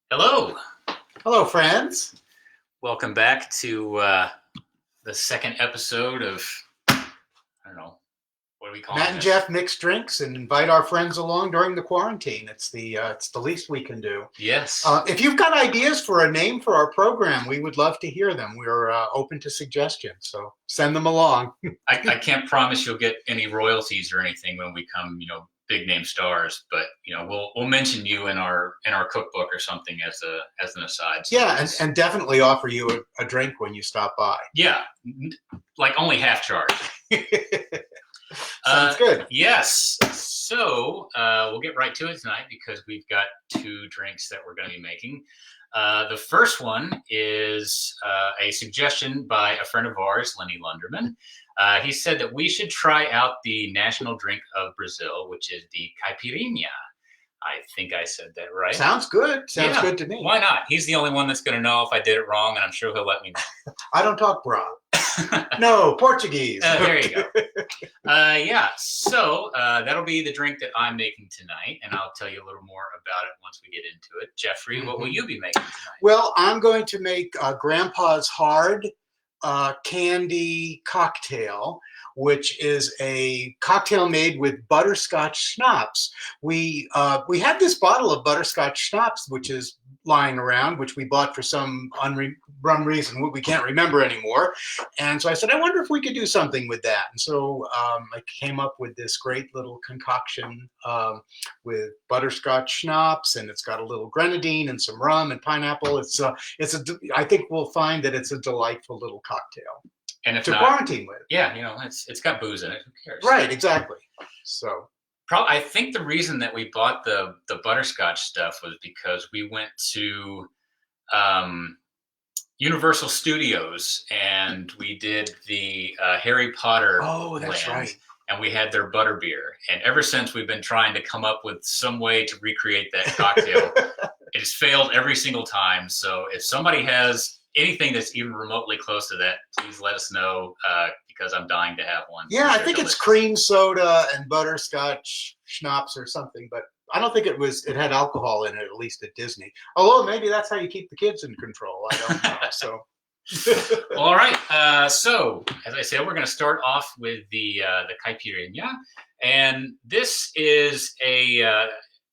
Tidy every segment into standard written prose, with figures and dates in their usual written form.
Hello. Hello, friends. Welcome back to the second episode of, I don't know, what are we calling Matt and this? Jeff mix drinks and invite our friends along during the quarantine. It's the least we can do. Yes. If you've got ideas for a name for our program, we would love to hear them. We're open to suggestions, so send them along. I can't promise you'll get any royalties or anything when we come, big name stars, but we'll mention you in our cookbook or something as an aside. So Yeah, and definitely offer you a drink when you stop by. yeah, like only half charge. Sounds good. Yes. So we'll get right to it tonight because we've got two drinks that we're going to be making. The first one is a suggestion by a friend of ours, Lenny Lunderman. He said that we should try out the national drink of Brazil, which is the caipirinha. I think I said that right. Sounds good. Sounds good to me. Why not? He's the only one that's going to know if I did it wrong, and I'm sure he'll let me know. I don't talk brown. No, Portuguese. There you go. Yeah, so that'll be the drink that I'm making tonight, and I'll tell you a little more about it once we get into it. Jeffrey, what will you be making tonight? Well, I'm going to make Grandpa's Hard candy cocktail, which is a cocktail made with butterscotch schnapps. We had this bottle of butterscotch schnapps, which is lying around, which we bought for some rum reason we can't remember anymore. And so I said, I wonder if we could do something with that. And so I came up with this great little concoction with butterscotch schnapps, and it's got a little grenadine and some rum and pineapple. I think we'll find that it's a delightful little cocktail And if to not, quarantine with. yeah, it's got booze in it. Who cares? Right, exactly. So I think the reason that we bought the butterscotch stuff was because we went to Universal Studios and we did the Harry Potter. Oh, that's land, right. And we had their butterbeer. And ever since, we've been trying to come up with some way to recreate that cocktail. It has failed every single time. So if somebody has anything that's even remotely close to that, please let us know because I'm dying to have one. Yeah, I think it's cream soda and butterscotch schnapps or something, but I don't think it had alcohol in it, at least at Disney. Although maybe that's how you keep the kids in control. I don't know. So. All right. So as I said, we're going to start off with the caipirinha, and this is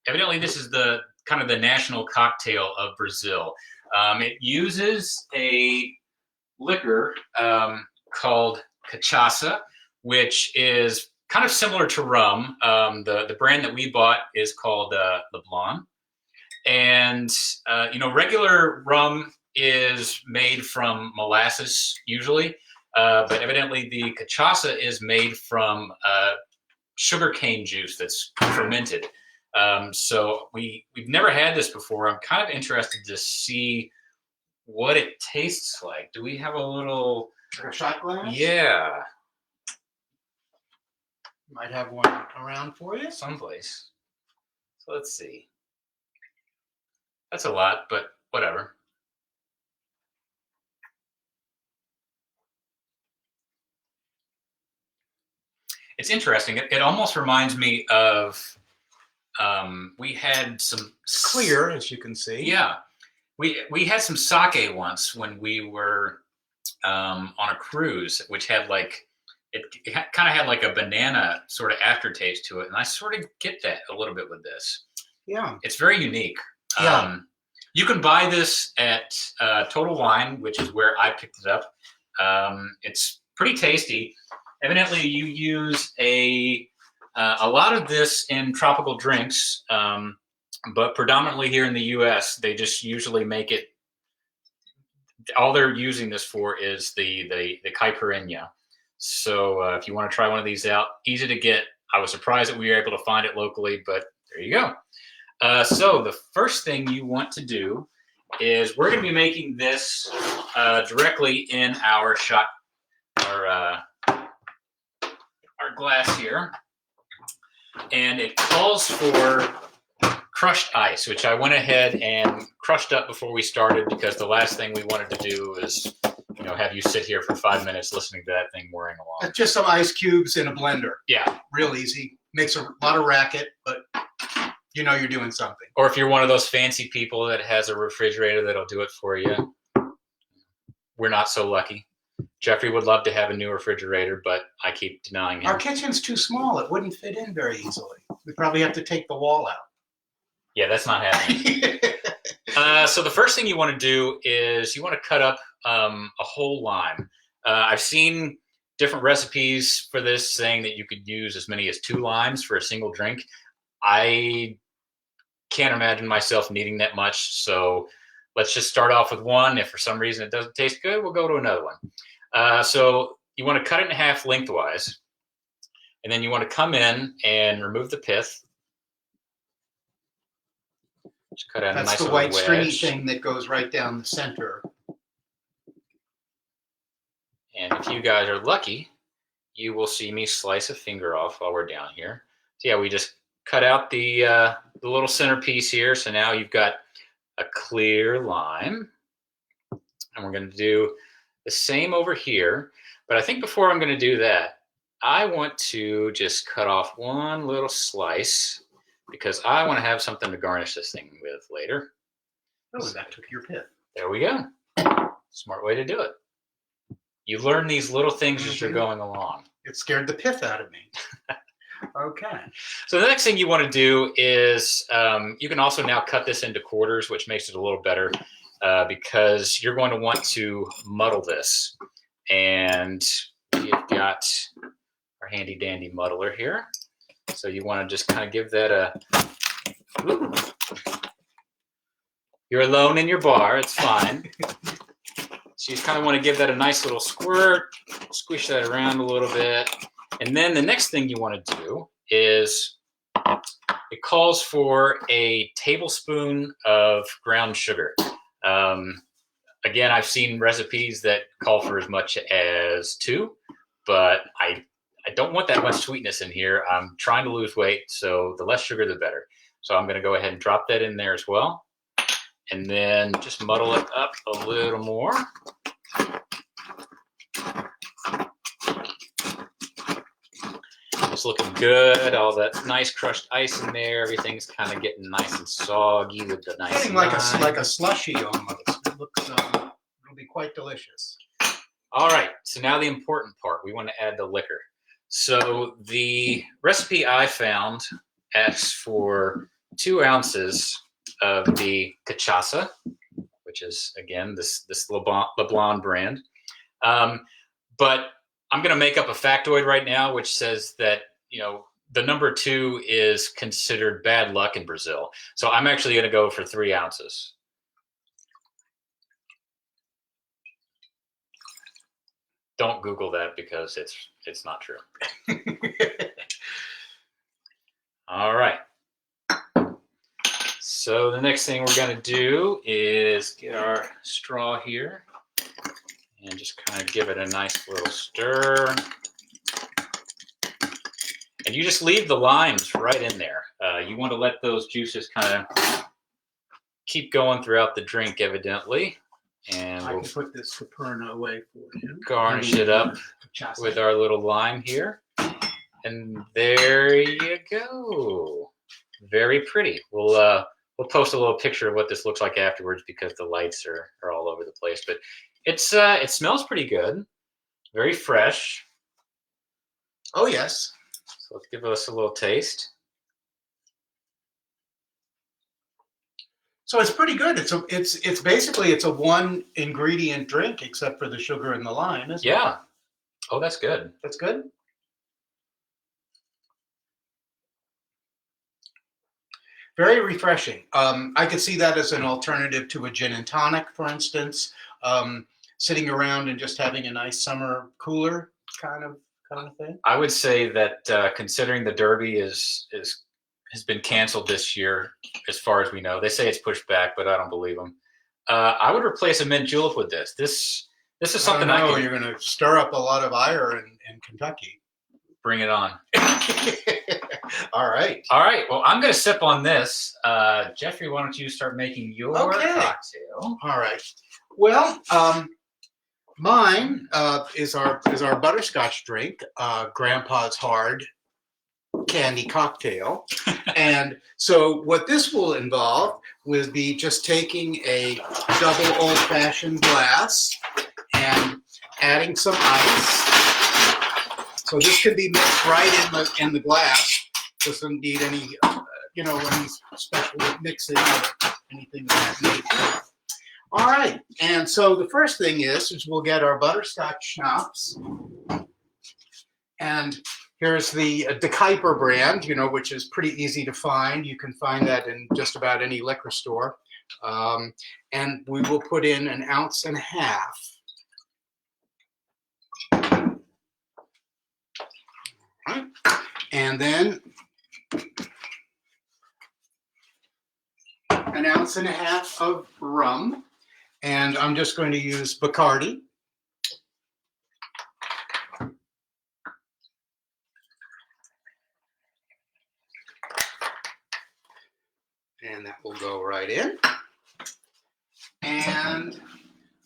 evidently this is the kind of the national cocktail of Brazil. It uses a liquor called cachaça, which is kind of similar to rum. The brand that we bought is called Leblon, and regular rum is made from molasses usually, but evidently the cachaça is made from sugarcane juice that's fermented. So we've never had this before. I'm kind of interested to see what it tastes like. Do we have a little shot glass? Yeah. Might have one around for you. Someplace. So let's see. That's a lot, but whatever. It's interesting. It almost reminds me of we had some clear, as you can see. Yeah, we had some sake once when we were on a cruise, which had it kind of had like a banana sort of aftertaste to it, and I sort of get that a little bit with this. Yeah, it's very unique. Yeah. You can buy this at Total Wine, which is where I picked it up. It's pretty tasty. Evidently, you use a lot of this in tropical drinks, but predominantly here in the U.S., they just usually make it. All they're using this for is the caipirinha. So if you want to try one of these out, easy to get. I was surprised that we were able to find it locally, but there you go. So the first thing you want to do is we're going to be making this directly in our shot, our glass here, and it calls for crushed ice, which I went ahead and crushed up before we started because the last thing we wanted to do is have you sit here for 5 minutes listening to that thing whirring along. Just some ice cubes in a blender. Yeah, real easy. Makes a lot of racket, but you know you're doing something. Or if you're one of those fancy people that has a refrigerator that'll do it for you. We're not so lucky. Jeffrey would love to have a new refrigerator, but I keep denying him. Our kitchen's too small. It wouldn't fit in very easily. We'd probably have to take the wall out. Yeah, that's not happening. So the first thing you want to do is you want to cut up a whole lime. I've seen different recipes for this saying that you could use as many as 2 limes for a single drink. I can't imagine myself needing that much, so let's just start off with 1. If for some reason it doesn't taste good, we'll go to another one. So you want to cut it in half lengthwise, and then you want to come in and remove the pith. Just cut out a nice That's the little white stringy wedge. thing that goes right down the center. And if you guys are lucky, you will see me slice a finger off while we're down here. So yeah, we just cut out the little centerpiece here. So now you've got a clear lime. And we're going to do the same over here. But I think before I'm going to do that, I want to just cut off one little slice because I want to have something to garnish this thing with later. Oh, that took your pith. There we go. Smart way to do it. You learn these little things as you're going along. It scared the pith out of me. Okay. So the next thing you want to do is you can also now cut this into quarters, which makes it a little better because you're going to want to muddle this. And we've got our handy dandy muddler here. So you want to just kind of give that a... Ooh. You're alone in your bar. It's fine. So you kind of want to give that a nice little squirt, squish that around a little bit. And then the next thing you want to do is it calls for a tablespoon of ground sugar. Again, I've seen recipes that call for as much as 2, but I don't want that much sweetness in here. I'm trying to lose weight, so the less sugar, the better. So I'm going to go ahead and drop that in there as well. And then just muddle it up a little more. It's looking good. All that nice crushed ice in there. Everything's kind of getting nice and soggy with the nice. Getting like a slushy almost. It looks. It'll be quite delicious. All right. So now the important part. We want to add the liquor. So the recipe I found asks for 2 ounces of the cachaça, which is again this LeBlanc brand. But I'm going to make up a factoid right now, which says that, you know, the number 2 is considered bad luck in Brazil. So I'm actually going to go for 3 ounces. Don't Google that because it's not true. All right. So the next thing we're going to do is get our straw here and just kind of give it a nice little stir. And you just leave the limes right in there. You want to let those juices kind of keep going throughout the drink, evidently. And I can put this Caperna away for you. Garnish it up with our little lime here. And there you go. Very pretty. We'll post a little picture of what this looks like afterwards because the lights are all over the place. But it smells pretty good. Very fresh. Oh yes. So let's give us a little taste. So it's pretty good. It's basically a 1 ingredient drink except for the sugar and the lime, isn't it? Yeah. Oh, that's good. That's good. Very refreshing. I could see that as an alternative to a gin and tonic, for instance. Sitting around and just having a nice summer cooler kind of thing. I would say that considering the Derby has been canceled this year, as far as we know, they say it's pushed back, but I don't believe them. I would replace a mint julep with this. This is something I can. You're going to stir up a lot of ire in Kentucky. Bring it on. All right. All right. Well, I'm going to sip on this. Jeffrey, why don't you start making your cocktail? All right. Well, mine is our butterscotch drink, Grandpa's Hard. candy cocktail. And so what this will involve would be just taking a double old-fashioned glass and adding some ice. So this can be mixed right in the glass. Doesn't need any, any special mixing or anything of that nature. All right, and so the first thing is we'll get our butterscotch schnapps. And here's the De Kuyper brand, which is pretty easy to find. You can find that in just about any liquor store. And we will put in 1.5 ounces. All right. And then 1.5 ounces of rum. And I'm just going to use Bacardi. And that will go right in. And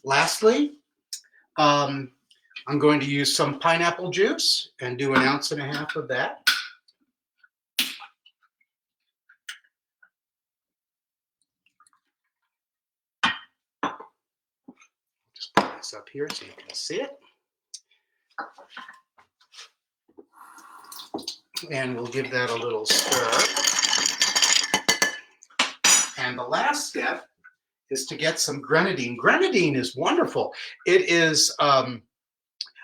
lastly, I'm going to use some pineapple juice and do 1.5 ounces of that. Just put this up here so you can see it. And we'll give that a little stir. And the last step is to get some grenadine. Grenadine is wonderful. It is,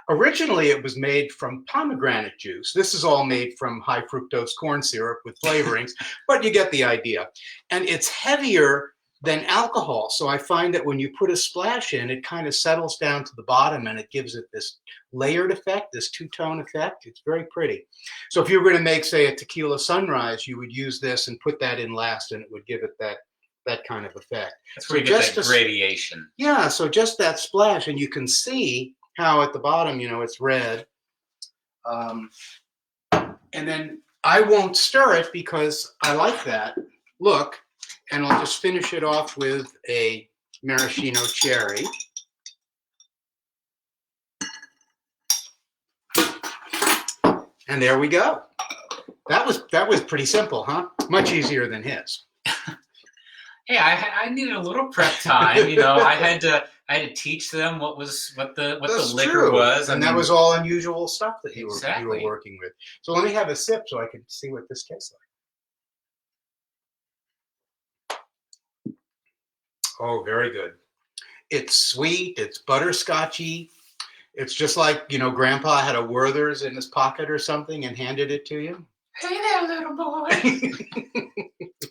originally it was made from pomegranate juice. This is all made from high fructose corn syrup with flavorings, but you get the idea. And it's heavier than alcohol. So I find that when you put a splash in, it kind of settles down to the bottom and it gives it this layered effect, this two-tone effect. It's very pretty. So if you were going to make, say, a tequila sunrise, you would use this and put that in last and it would give it that kind of effect. That's where you get that gradation. Yeah, so just that splash, and you can see how at the bottom, it's red. And then I won't stir it because I like that look, and I'll just finish it off with a maraschino cherry. And there we go. That was pretty simple, huh? Much easier than his. Hey, I needed a little prep time. I had to teach them what the liquor was, and that was all unusual stuff that you exactly. were working with. So let me have a sip so I can see what this tastes like. Oh, very good. It's sweet. It's butterscotchy. It's just like Grandpa had a Werther's in his pocket or something and handed it to you. Hey there, little boy.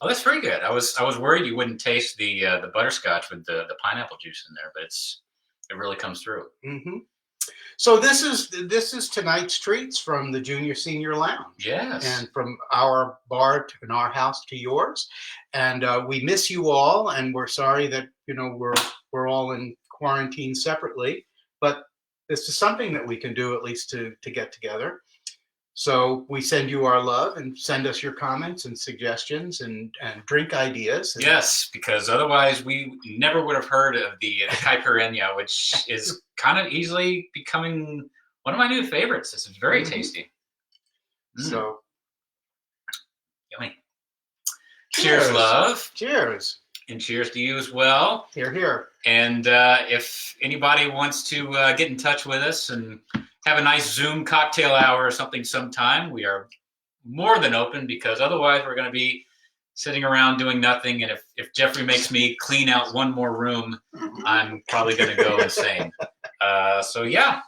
Oh, that's very good. I was worried you wouldn't taste the butterscotch with the pineapple juice in there, but it really comes through. Mm-hmm. So this is tonight's treats from the Junior Senior Lounge. Yes. And from our bar and our house to yours. And we miss you all, and we're sorry that we're all in quarantine separately, but this is something that we can do at least to get together. So we send you our love, and send us your comments and suggestions and drink ideas. Yes, because otherwise we never would have heard of the caipirinha, which is kind of easily becoming one of my new favorites. This is very tasty. So, yummy. Cheers, love. Cheers. And cheers to you as well. Hear, hear. And if anybody wants to get in touch with us and have a nice Zoom cocktail hour or something sometime, we are more than open, because otherwise we're going to be sitting around doing nothing. And if Jeffrey makes me clean out one more room, I'm probably going to go insane. So yeah,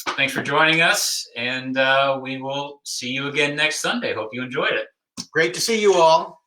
thanks for joining us. And we will see you again next Sunday. Hope you enjoyed it. Great to see you all.